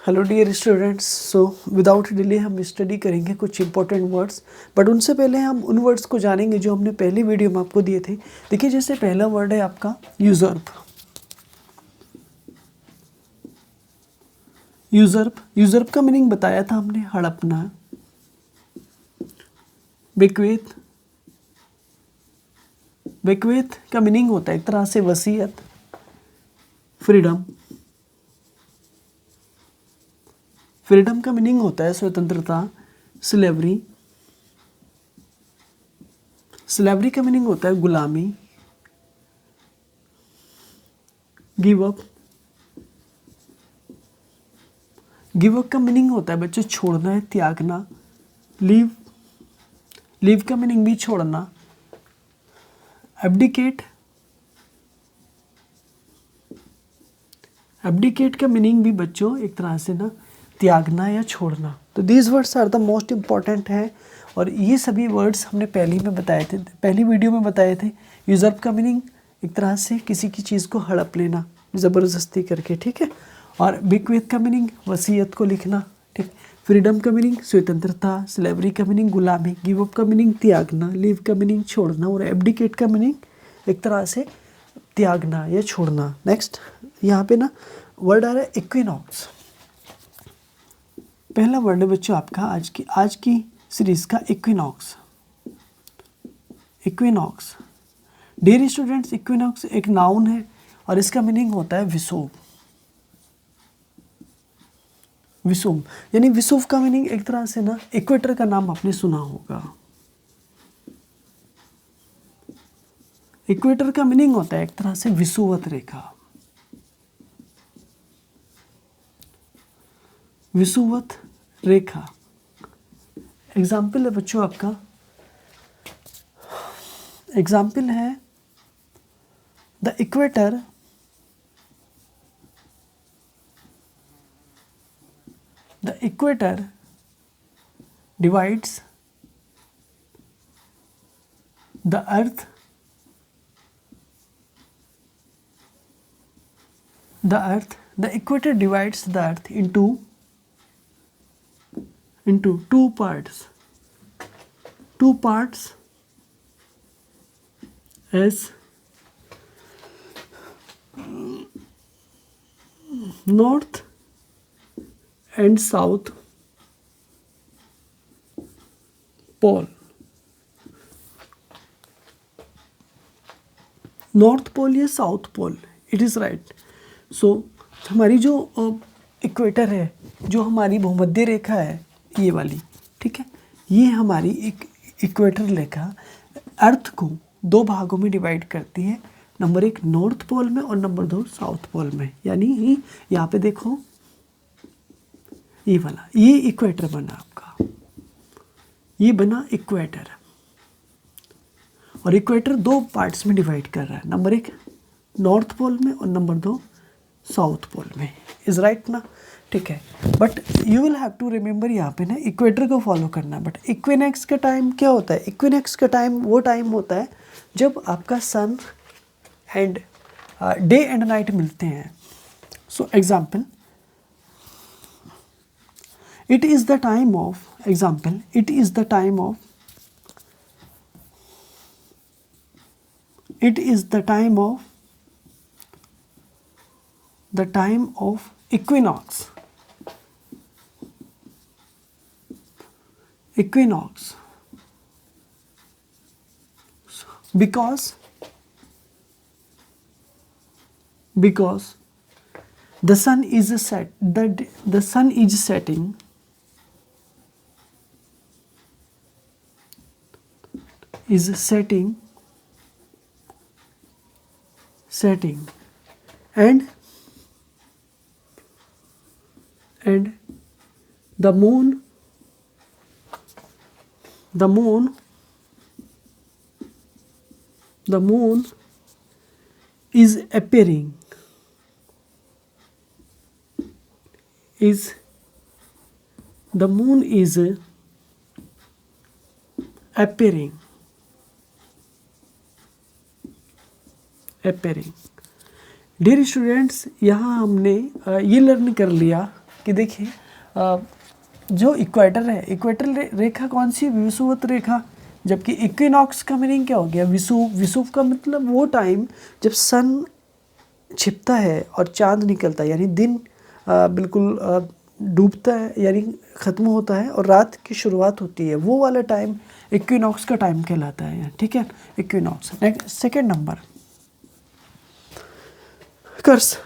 Hello dear students, so without delay हम study करेंगे कुछ इंपॉर्टेंट वर्ड्स। बट उनसे पहले हम उन वर्ड्स को जानेंगे जो हमने पहली वीडियो में आपको दिए थे। देखिए, जैसे पहला वर्ड है आपका यूजर्प। यूजर्प का मीनिंग बताया था हमने, हड़पना। बेक्वेथ, बेक्वेथ का मीनिंग होता है एक तरह से वसीयत। फ्रीडम, फ्रीडम का मीनिंग होता है स्वतंत्रता। स्लेवरी, स्लेवरी का मीनिंग होता है गुलामी। गिव अप, गिव अप का मीनिंग होता है बच्चों छोड़ना है, त्यागना। लीव, लीव का मीनिंग भी छोड़ना। एब्डिकेट, एब्डिकेट का मीनिंग भी बच्चों एक तरह से ना त्यागना या छोड़ना। तो these words are the most important हैं और ये सभी वर्ड्स हमने पहली में बताए थे, पहली वीडियो में बताए थे। यूजर्प का मीनिंग एक तरह से किसी की चीज़ को हड़प लेना ज़बरदस्ती करके, ठीक है। और बिक्वेथ का मीनिंग वसीयत को लिखना, ठीक। फ्रीडम का मीनिंग स्वतंत्रता। स्लेवरी का मीनिंग गुलामी। गिव अप का मीनिंग त्यागना। लीव का मीनिंग छोड़ना। और एब्डिकेट का मीनिंग एक तरह से त्यागना या छोड़ना। नेक्स्ट यहाँ पे ना वर्ड आ रहा है इक्विनॉक्स। पहला वर्ड है बच्चों आपका आज की सीरीज का equinox. Equinox, dear students, equinox एक नाउन है और इसका मीनिंग होता है विषुव। विषुव यानी विषुव का मीनिंग एक तरह से ना इक्वेटर का नाम आपने सुना होगा। इक्वेटर का मीनिंग होता है एक तरह से विषुवत रेखा। विषुवत रेखा एग्जाम्पल है बच्चों आपका, एग्जाम्पल है the equator divides the earth the equator divides the earth into two parts as north and south pole। North pole या south pole, it is right. So हमारी जो इक्वेटर है, जो हमारी भूमध्य रेखा है ये वाली, ठीक है, ये हमारी एक इक्वेटर रेखा अर्थ को दो भागों में डिवाइड करती है। नंबर 1 नॉर्थ पोल में और नंबर 2 साउथ पोल में। यानी यहाँ पे देखो ये वाला, ये इक्वेटर बना आपका, ये बना इक्वेटर। और इक्वेटर दो पार्ट्स में डिवाइड कर रहा है, नंबर 1 नॉर्थ पोल में और नंबर 2 साउथ पोल में। इज राइट ना, ठीक है। But you will have to remember यहाँ पे ना इक्वेटर को फॉलो करना। बट इक्विनेक्स का टाइम क्या होता है? इक्विनेक्स का टाइम वो टाइम होता है जब आपका सन एंड डे एंड नाइट मिलते हैं। So example, it is the time of it is the time of equinox because the sun is setting and the moon is appearing dear students, यहाँ हमने ये लर्न कर लिया कि देखिए जो इक्वेटर है, इक्वेटर रेखा कौन सी, विषुवत रेखा, जबकि इक्विनॉक्स का मीनिंग क्या हो गया, विषुव। विषुव का मतलब वो टाइम जब सन छिपता है और चांद निकलता है, यानी दिन बिल्कुल डूबता है यानी ख़त्म होता है और रात की शुरुआत होती है, वो वाला टाइम इक्विनॉक्स का टाइम कहलाता है, ठीक है, इक्विनॉक्स। नेक्स्ट सेकेंड नंबर कर्स।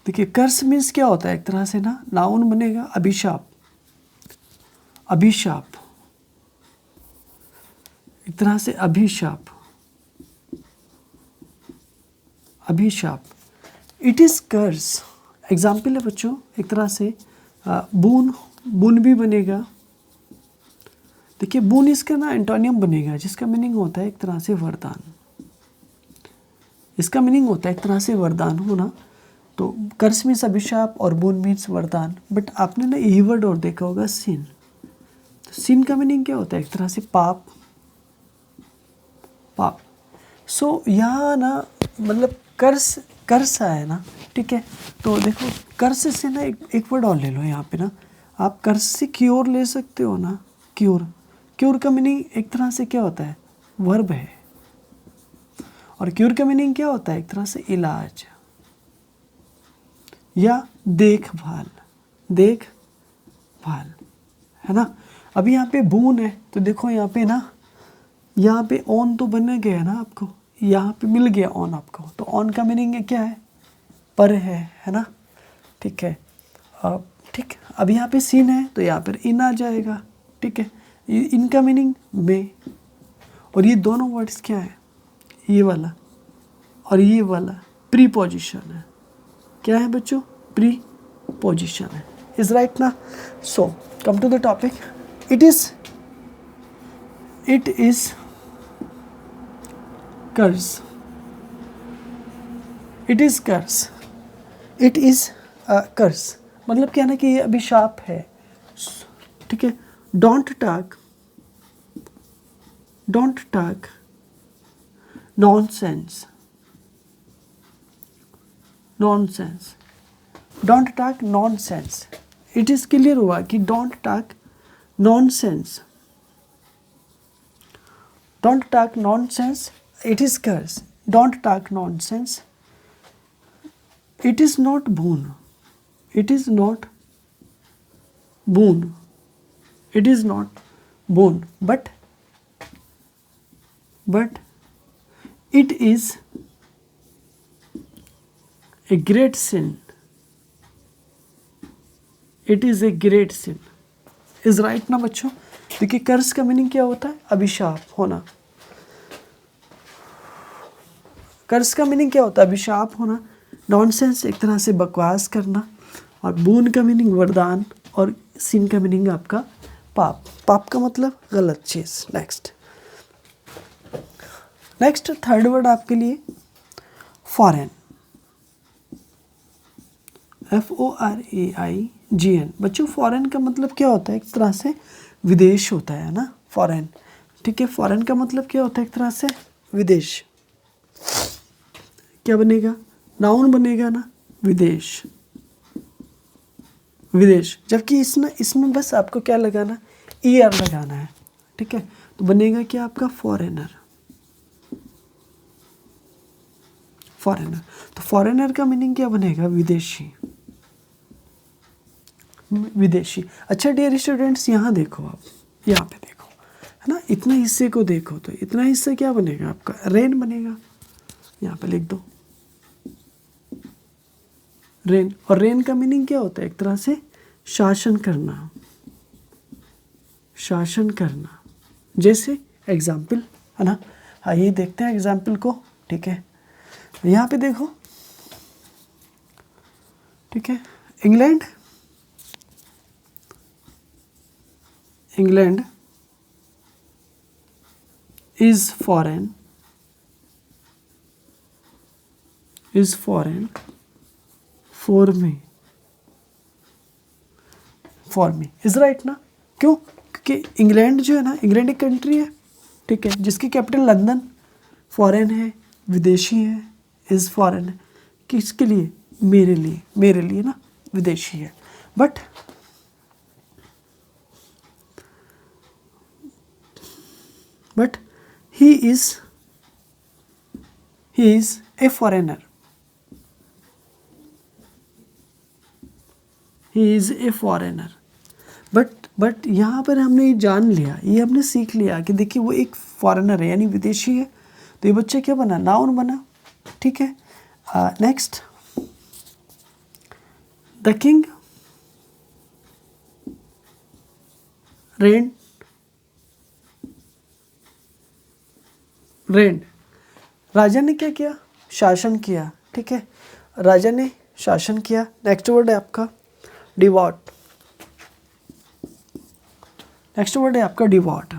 देखिए कर्स मीन्स क्या होता है, एक तरह से ना नाउन बनेगा अभिशाप, अभिशाप, एक तरह से अभिशाप, अभिशाप। It is curse. एग्जाम्पल है बच्चों, एक तरह से बून, बून भी बनेगा। देखिए बून इसका ना एंटोनियम बनेगा, जिसका मीनिंग होता है एक तरह से वरदान, इसका मीनिंग होता है एक तरह से वरदान होना। तो कर्स मीन्स अभिशाप और बून मीन्स वरदान। बट आपने ना यही वर्ड और देखा होगा सिन। तो सिन का मीनिंग क्या होता है, एक तरह से पाप, पाप। सो यहाँ ना मतलब कर्स, कर्स आया ना, ठीक है। तो देखो कर्स से ना एक वर्ड और ले लो यहाँ पे ना, आप कर्स से क्योर ले सकते हो ना, क्योर। क्योर का मीनिंग एक तरह से क्या होता है, वर्ब है। और क्योर का मीनिंग क्या होता है, एक तरह से इलाज या देखभाल, देखभाल, है ना। अभी यहाँ पे बून है, तो देखो यहाँ पे ना, यहाँ पे ऑन तो बन गया ना आपको, यहाँ पे मिल गया ऑन आपको। तो ऑन का मीनिंग है क्या है, पर है ना, ठीक है। ठीक, अब यहाँ पे सीन है तो यहाँ पर इन आ जाएगा, ठीक है। इनका मीनिंग में, और ये दोनों वर्ड्स क्या है, ये वाला और ये वाला प्रीपोजिशन है। क्या है बच्चों, प्रीपोजिशन है। इज राइट ना। So come to the topic. It is curse, it is curse, it is curse मतलब क्या ना कि ये अभिशाप है, ठीक है। Don't talk nonsense, nonsense, don't talk nonsense. It is clear हुआ कि don't talk nonsense, don't talk nonsense, it is curse. Don't talk nonsense. It is not boon. It is not boon. It is not boon. But it is a great sin. It is a great sin. Is right ना बच्चों। देखिए कर्स का meaning क्या होता है, अभिशाप होना। कर्स का मीनिंग क्या होता है, अभिशाप होना। नॉनसेंस एक तरह से बकवास करना, और बून का मीनिंग वरदान, और सिन का मीनिंग आपका पाप। पाप का मतलब गलत चीज़। नेक्स्ट थर्ड वर्ड आपके लिए फॉरेन, FOREIGN। बच्चों फॉरेन का मतलब क्या होता है, एक तरह से विदेश होता है ना, फॉरेन, ठीक है। फॉरेन का मतलब क्या होता है, एक तरह से विदेश। क्या बनेगा, नाउन बनेगा ना, विदेश, विदेश। जबकि इसमें बस आपको क्या लगाना, ER लगाना है, ठीक है। तो बनेगा क्या आपका, फॉरेनर, फॉरेनर। तो फॉरेनर का मीनिंग क्या बनेगा, विदेशी, विदेशी। अच्छा डियर स्टूडेंट्स, यहाँ देखो आप, यहाँ पे देखो, है ना, इतना हिस्से को देखो, तो इतना हिस्सा क्या बनेगा आपका, रेन बनेगा। यहाँ पे लिख दो रेन। और रेन का मीनिंग क्या होता है, एक तरह से शासन करना, शासन करना। जैसे एग्जाम्पल, है ना, आइए देखते हैं एग्जाम्पल को, ठीक है। यहाँ पे देखो, ठीक है, England, England is foreign, is foreign for me, for me. Is right ना। क्यों, क्योंकि इंग्लैंड जो है ना, इंग्लैंड एक कंट्री है, ठीक है, जिसकी कैपिटल लंदन, फॉरेन है, विदेशी है, इज फॉरेन है। किसके लिए? मेरे लिए ना विदेशी है। But he is a foreigner, he is a foreigner. But यहाँ पर हमने ये जान लिया, ये हमने सीख लिया कि देखिए वो एक फॉरेनर है यानी विदेशी है, तो ये बच्चे क्या बना? नाउन बना। ठीक है, नेक्स्ट, द किंग रेन, राजा ने क्या किया? शासन किया। ठीक है, राजा ने शासन किया। नेक्स्ट वर्ड है आपका डिवॉट, नेक्स्ट वर्ड है आपका डिवॉट।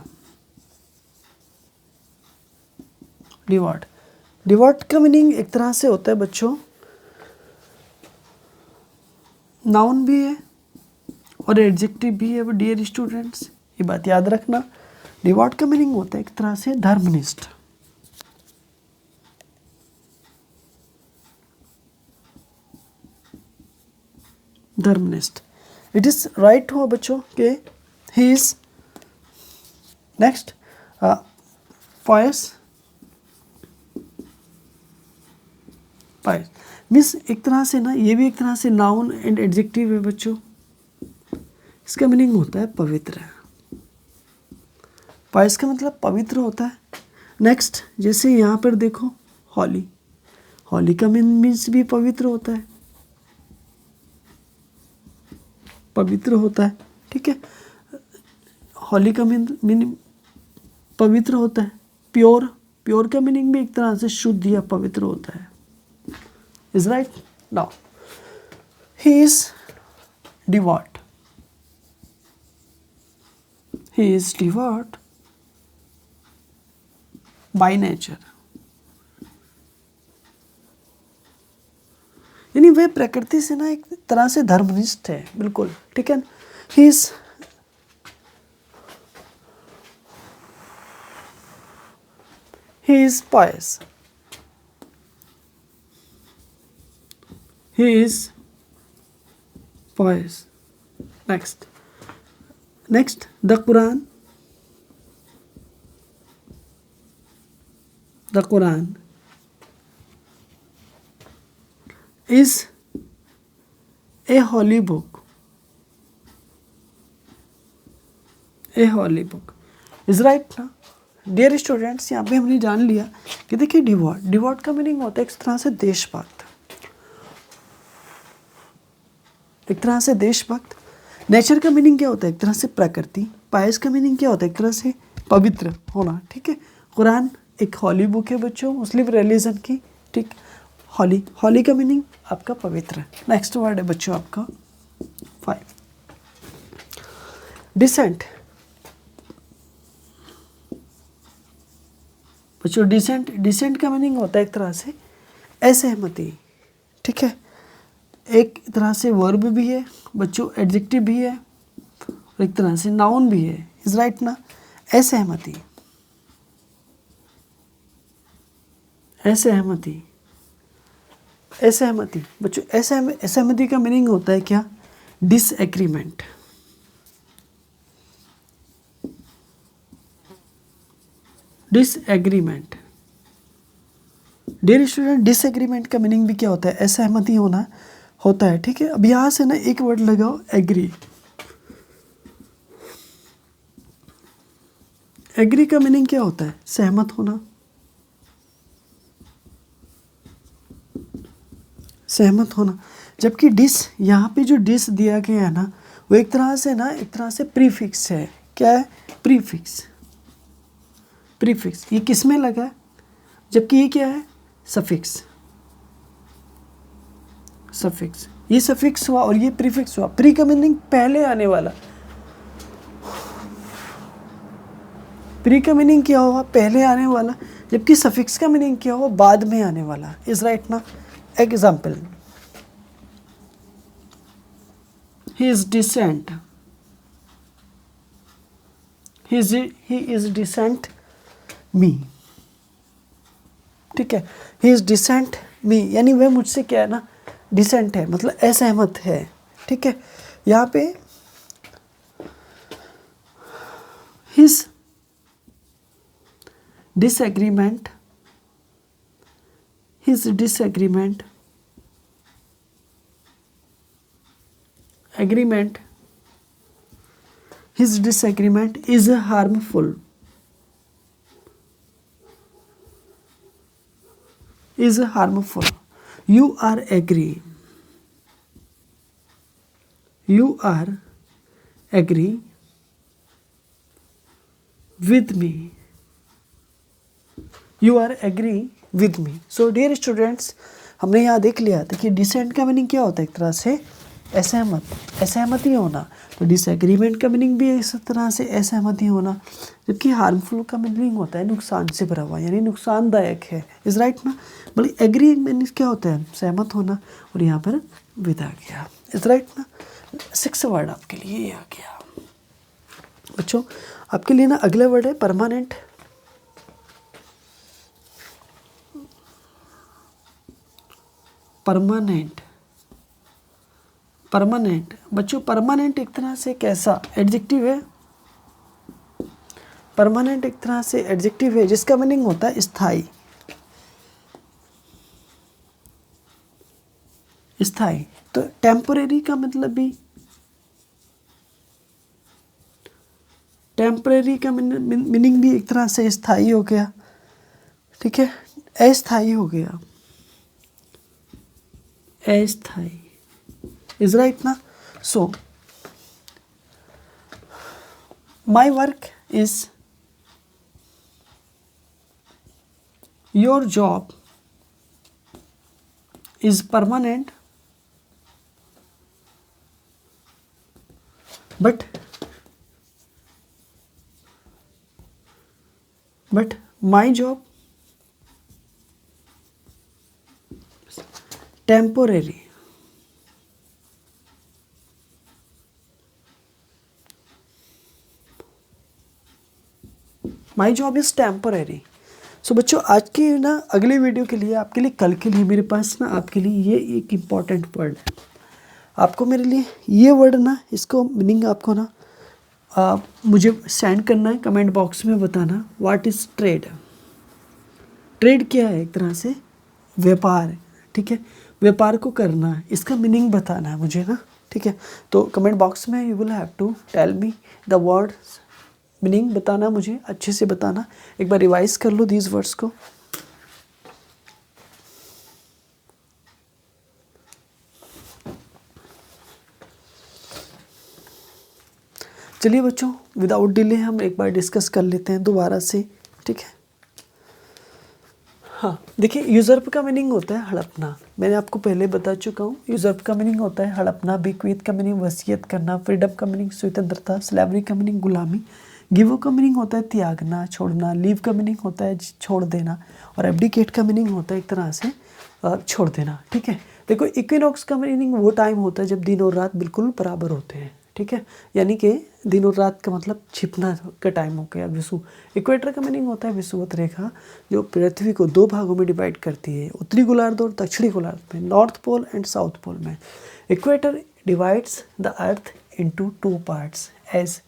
डिवॉट का मीनिंग एक तरह से होता है बच्चों, नाउन भी है और एडजेक्टिव भी है। डियर स्टूडेंट्स, ये बात याद रखना, डिवॉट का मीनिंग होता है एक तरह से धर्मनिष्ठ। इट इज राइट हुआ बच्चों के ही इज। नेक्स्ट, पायस मीन्स एक तरह से ना, ये भी एक तरह से नाउन एंड एडजेक्टिव है बच्चों। इसका मीनिंग होता है पवित्र। पायस का मतलब पवित्र होता है। नेक्स्ट, जैसे यहाँ पर देखो हॉली का मीन्स भी पवित्र होता है, पवित्र होता है। ठीक है, हॉली का मीनिंग पवित्र होता है। प्योर का मीनिंग भी एक तरह से शुद्ध या पवित्र होता है। Is right. Now he is devout, he is devout by nature, यानी वह प्रकृति से ना एक तरह से धर्मनिष्ठ है, बिल्कुल। ठीक है, he is pious, he is pious. Next, the Quran is a holy book, is right ना। डियर स्टूडेंट्स, यहाँ पे हमने जान लिया कि देखिए डिवॉट का मीनिंग होता है एक तरह से देशभक्त, एक तरह से देशभक्त। नेचर का मीनिंग क्या होता है? एक तरह से प्रकृति। पायस का मीनिंग क्या होता है? एक तरह से पवित्र होना। ठीक है, कुरान एक हॉली बुक है बच्चों, मुस्लिम रिलीजन की। ठीक, हॉली का मीनिंग आपका पवित्र। नेक्स्ट वर्ड है बच्चों आपका 5, डिसेंट। बच्चों डिसेंट का मीनिंग होता है एक तरह से असहमति। ठीक है, एक तरह से वर्ब भी है बच्चों, एडजेक्टिव भी है और एक तरह से नाउन भी है। इज राइट ना। असहमति बच्चों, असहमति का मीनिंग होता है क्या? डिसएग्रीमेंट। डियर स्टूडेंट, डिसएग्रीमेंट का मीनिंग भी क्या होता है? असहमति होना होता है। ठीक है, अब यहाँ से ना एक वर्ड लगाओ, एग्री। एग्री का मीनिंग क्या होता है? सहमत होना, जबकि डिस, यहाँ पे जो डिस दिया गया है ना, वो एक तरह से प्रीफिक्स है। क्या है? प्रीफिक्स। ये किस में लगा है? जबकि ये क्या है? सफिक्स। ये सफिक्स हुआ और ये प्रीफिक्स हुआ। प्री का मीनिंग पहले आने वाला, प्री का मीनिंग क्या हुआ? पहले आने वाला, जबकि सफिक्स का मीनिंग क्या हुआ? बाद में आने वाला। इज राइट ना। Example, he is decent, he is decent me। ठीक है, he is decent मी, यानी वह मुझसे क्या है ना, डिसेंट है, मतलब असहमत है, ठीक है। यहाँ पे his disagreement, his disagreement agreement his disagreement is harmful, is harmful. You are agree, you are agree with me, you are agree with me. So dear students, हमने यहाँ देख लिया था कि डिसेंट का मीनिंग क्या होता है, एक तरह से असहमत, असहमति होना। तो डिसएग्रीमेंट का मीनिंग भी इस तरह से असहमति होना, जबकि हार्मफुल का मीनिंग होता है नुकसान से भरा हुआ, यानी नुकसानदायक है, इज राइट ना। मतलब एग्री मीनिंग क्या होता है, सहमत होना, और यहाँ पर विद आ गया, इज राइट ना। 6 वर्ड आपके लिए ये आ गया बच्चों। आपके लिए ना अगला वर्ड है परमानेंट। परमानेंट, परमानेंट बच्चों, परमानेंट एक तरह से कैसा एडजेक्टिव है, परमानेंट एक तरह से एडजेक्टिव है जिसका मीनिंग होता है स्थायी, स्थायी। तो टेम्परेरी का मतलब भी, टेम्परेरी का मीनिंग भी एक तरह से स्थायी हो गया, ठीक है, अस्थायी हो गया, अस्थायी, इज राइट ना। So my work is, your job is permanent, but my job temporary, my job is temporary। So बच्चों आज की ना अगले वीडियो के लिए, आपके लिए कल के लिए मेरे पास ना आपके लिए ये एक इम्पॉर्टेंट वर्ड है। आपको मेरे लिए ये वर्ड ना, इसको मीनिंग आपको ना मुझे सेंड करना है, कमेंट बॉक्स में बताना। व्हाट इज़ ट्रेड, ट्रेड क्या है, एक तरह से व्यापार, ठीक है, व्यापार को करना है, इसका मीनिंग बताना है मुझे ना, ठीक है। तो कमेंट बॉक्स में you will have to tell me the words, meaning बताना मुझे, अच्छे से बताना। एक बार रिवाइज कर लो दीज वर्ड्स को। चलिए बच्चों, विदाउट डिले हम एक बार डिस्कस कर लेते हैं दोबारा से, ठीक है। हाँ देखिए, यूजर्प का मीनिंग होता है हड़पना, मैंने आपको पहले बता चुका हूँ। यूजर्प का मीनिंग होता है हड़पना, बिक्वीत का मीनिंग वसीयत करना, फ्रीडम का मीनिंग स्वतंत्रता, स्लेवरी का मीनिंग गुलामी, गिव का मीनिंग होता है त्यागना, छोड़ना, लीव का मीनिंग होता है छोड़ देना, और एब्डिकेट का मीनिंग होता है एक तरह से छोड़ देना, ठीक है। देखो, इक्विनॉक्स का मीनिंग वो टाइम होता है जब दिन और रात बिल्कुल बराबर होते हैं, ठीक है, यानी कि दिन और रात का मतलब छिपना का टाइम हो गया। विषुव, इक्वेटर का मीनिंग होता है विषुवत रेखा, जो पृथ्वी को 2 भागों में डिवाइड करती है, उत्तरी गोलार्ध और दक्षिणी गोलार्ध में, north pole and south pole में। Equator divides the earth into 2 parts as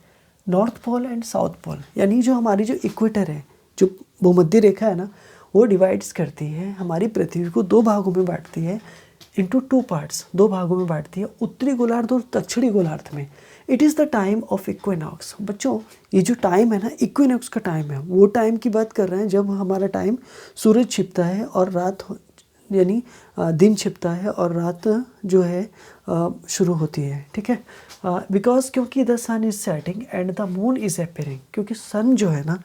north pole and south pole, यानी जो हमारी जो इक्वेटर है, जो भूमध्य रेखा है ना, वो डिवाइड्स करती है हमारी पृथ्वी को 2 भागों में बांटती है, इंटू 2 पार्ट्स, 2 भागों में बांटती है, उत्तरी गोलार्ध और दक्षिणी गोलार्ध में। It is the time of equinox. बच्चों ये जो टाइम है ना, इक्विनॉक्स का टाइम है, वो टाइम की बात कर रहे हैं जब हमारा टाइम सूरज छिपता है और रात यानी दिन छिपता है और रात जो है शुरू होती है, ठीक है। बिकॉज क्योंकि the sun is setting and the moon is appearing, क्योंकि सन जो है ना,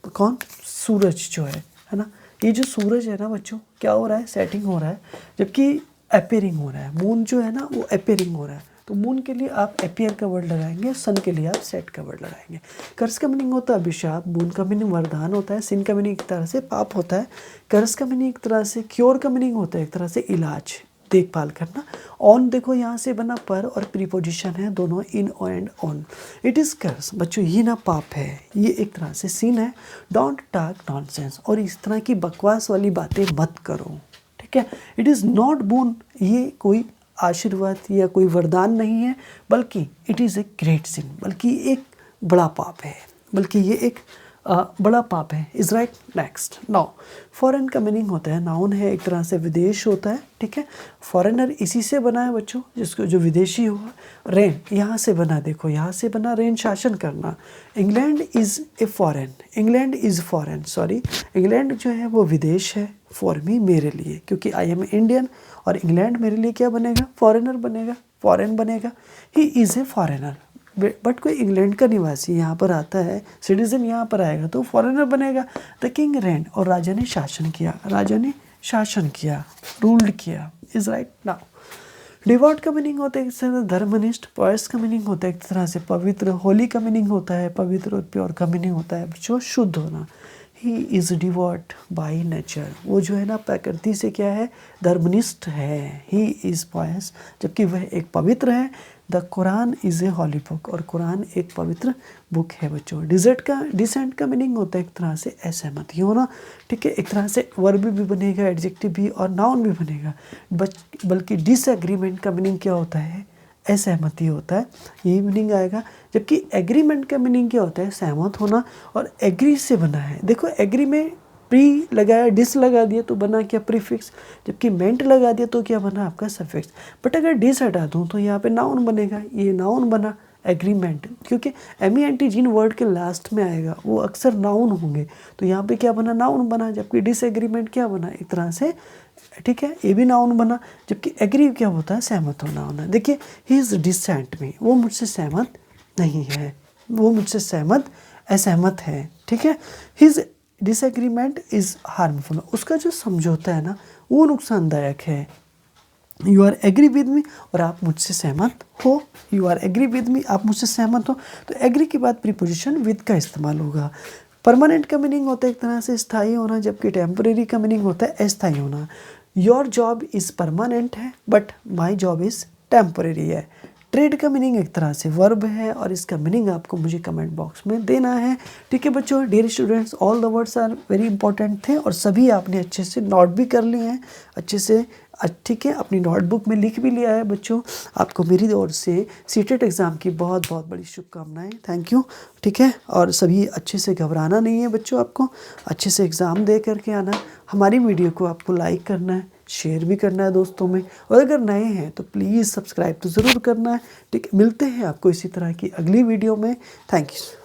कौन, सूरज जो है ना, ये जो सूरज है ना बच्चों, क्या हो रहा है, सेटिंग हो रहा है, जबकि अपेयरिंग हो रहा है। मून जो है ना वो अपेयरिंग हो रहा है, तो मून के लिए आप अपेयर का वर्ड लगाएंगे, सन के लिए आप सेट का वर्ड लगाएंगे। कर्स का मीनिंग होता है अभिशाप, मून का मीनिंग वरदान होता है, सिन का मीनिंग एक तरह से पाप होता है, कर्स का मीनिंग एक तरह से, क्योर का मीनिंग होता है एक तरह से इलाज, देखभाल करना। ऑन देखो यहाँ से बना पर और प्रीपोजिशन है दोनों, in and on. It is curse, बच्चों ये ना पाप है, ये एक तरह से सिन है। डोंट टॉक नॉनसेंस, और इस तरह की बकवास वाली बातें मत करो, ठीक है। इट इज़ नॉट बोन, ये कोई आशीर्वाद या कोई वरदान नहीं है, बल्कि इट इज़ ए ग्रेट सिन, बल्कि एक बड़ा पाप है, बल्कि ये एक बड़ा पाप है। Is right. Next, now foreign का मीनिंग होता है, नाउन है, एक तरह से विदेश होता है, ठीक है। फॉरेनर इसी से बना है बच्चों, जिसको जो विदेशी हुआ। रेन यहाँ से बना, देखो यहाँ से बना, रेन शासन करना। England is a foreign, England is foreign, sorry, England जो है वो विदेश है फॉर मी, मेरे लिए, क्योंकि आई एम इंडियन, और इंग्लैंड मेरे लिए क्या बनेगा, फॉरेनर बनेगा, फॉरेन बनेगा। He is a foreigner, but कोई इंग्लैंड का निवासी यहाँ पर आता है, सिटीजन यहाँ पर आएगा तो फॉरेनर बनेगा। द किंग रेन, और राजा ने शासन किया, राजा ने शासन किया, रूल्ड किया। Is right. नाउ डिवोट का मीनिंग होता है एक तरह से धर्मनिष्ठ, पॉयस का मीनिंग होता है एक तरह से पवित्र, होली का मीनिंग होता है पवित्र, और प्योर का मीनिंग होता है जो शुद्ध होना। He is devote by nature, वो जो है ना प्रकृति से क्या है, धर्मनिष्ठ है। ही इज़ पॉयस, जबकि वह एक पवित्र है। The Quran is a holy book, और कुरान एक पवित्र बुक है बच्चों। डिसेंट का मीनिंग होता है एक तरह से असहमति होना, ठीक है। एक तरह से वर्ब भी बनेगा, एडजेक्टिव भी, और नाउन भी बनेगा। बल्कि डिसएग्रीमेंट का मीनिंग क्या होता है, असहमति होता है, यही मीनिंग आएगा। जबकि एग्रीमेंट का मीनिंग क्या होता है, सहमत होना, और एग्री से बना है। देखो एग्री में प्री लगाया, डिस लगा दिया तो बना क्या, प्रीफिक्स, जबकि मेंट लगा दिया तो क्या बना आपका सफिक्स। बट अगर डिस हटा दूँ तो यहाँ पे नाउन बनेगा, ये नाउन बना एग्रीमेंट, क्योंकि MENT जिन वर्ड के लास्ट में आएगा वो अक्सर नाउन होंगे, तो यहाँ पे क्या बना, नाउन बना। जबकि डिसएग्रीमेंट क्या बना, एक तरह से, ठीक है, ये भी नाउन बना। जबकि एग्री क्या होता है, सहमत होना होना। देखिए ही इज़ डिसेंट में, वो मुझसे सहमत नहीं है, वो मुझसे सहमत असहमत है, ठीक है। हिज डिसएग्रीमेंट इज़ हार्मफुल, उसका जो समझौता है ना वो नुकसानदायक है। You are agree with me, और आप मुझसे सहमत हो, you are agree with me, आप मुझसे सहमत हो। तो एग्री के बाद प्रीपोजिशन विद का इस्तेमाल होगा। परमानेंट का मीनिंग होता है एक तरह से स्थायी होना, जबकि टेम्परेरी का मीनिंग होता है अस्थायी होना। योर जॉब इज़ परमानेंट है, but my job is temporary है। ट्रेड का मीनिंग एक तरह से वर्ब है, और इसका मीनिंग आपको मुझे कमेंट बॉक्स में देना है, ठीक है बच्चों। Dear students, all the words are very important थे, और सभी आपने अच्छे से नोट भी कर लिए हैं, अच्छे से, ठीक है, अपनी नोटबुक में लिख भी लिया है बच्चों। आपको मेरी ओर से सीटेट एग्ज़ाम की बहुत बहुत बड़ी शुभकामनाएं, थैंक यू, ठीक है। और सभी अच्छे से घबराना नहीं है बच्चों, आपको अच्छे से एग्ज़ाम दे करके आना है। हमारी वीडियो को आपको लाइक करना है, शेयर भी करना है दोस्तों में, और अगर नए हैं तो प्लीज़ सब्सक्राइब तो ज़रूर करना है, ठीक है। मिलते हैं आपको इसी तरह की अगली वीडियो में, थैंक यू।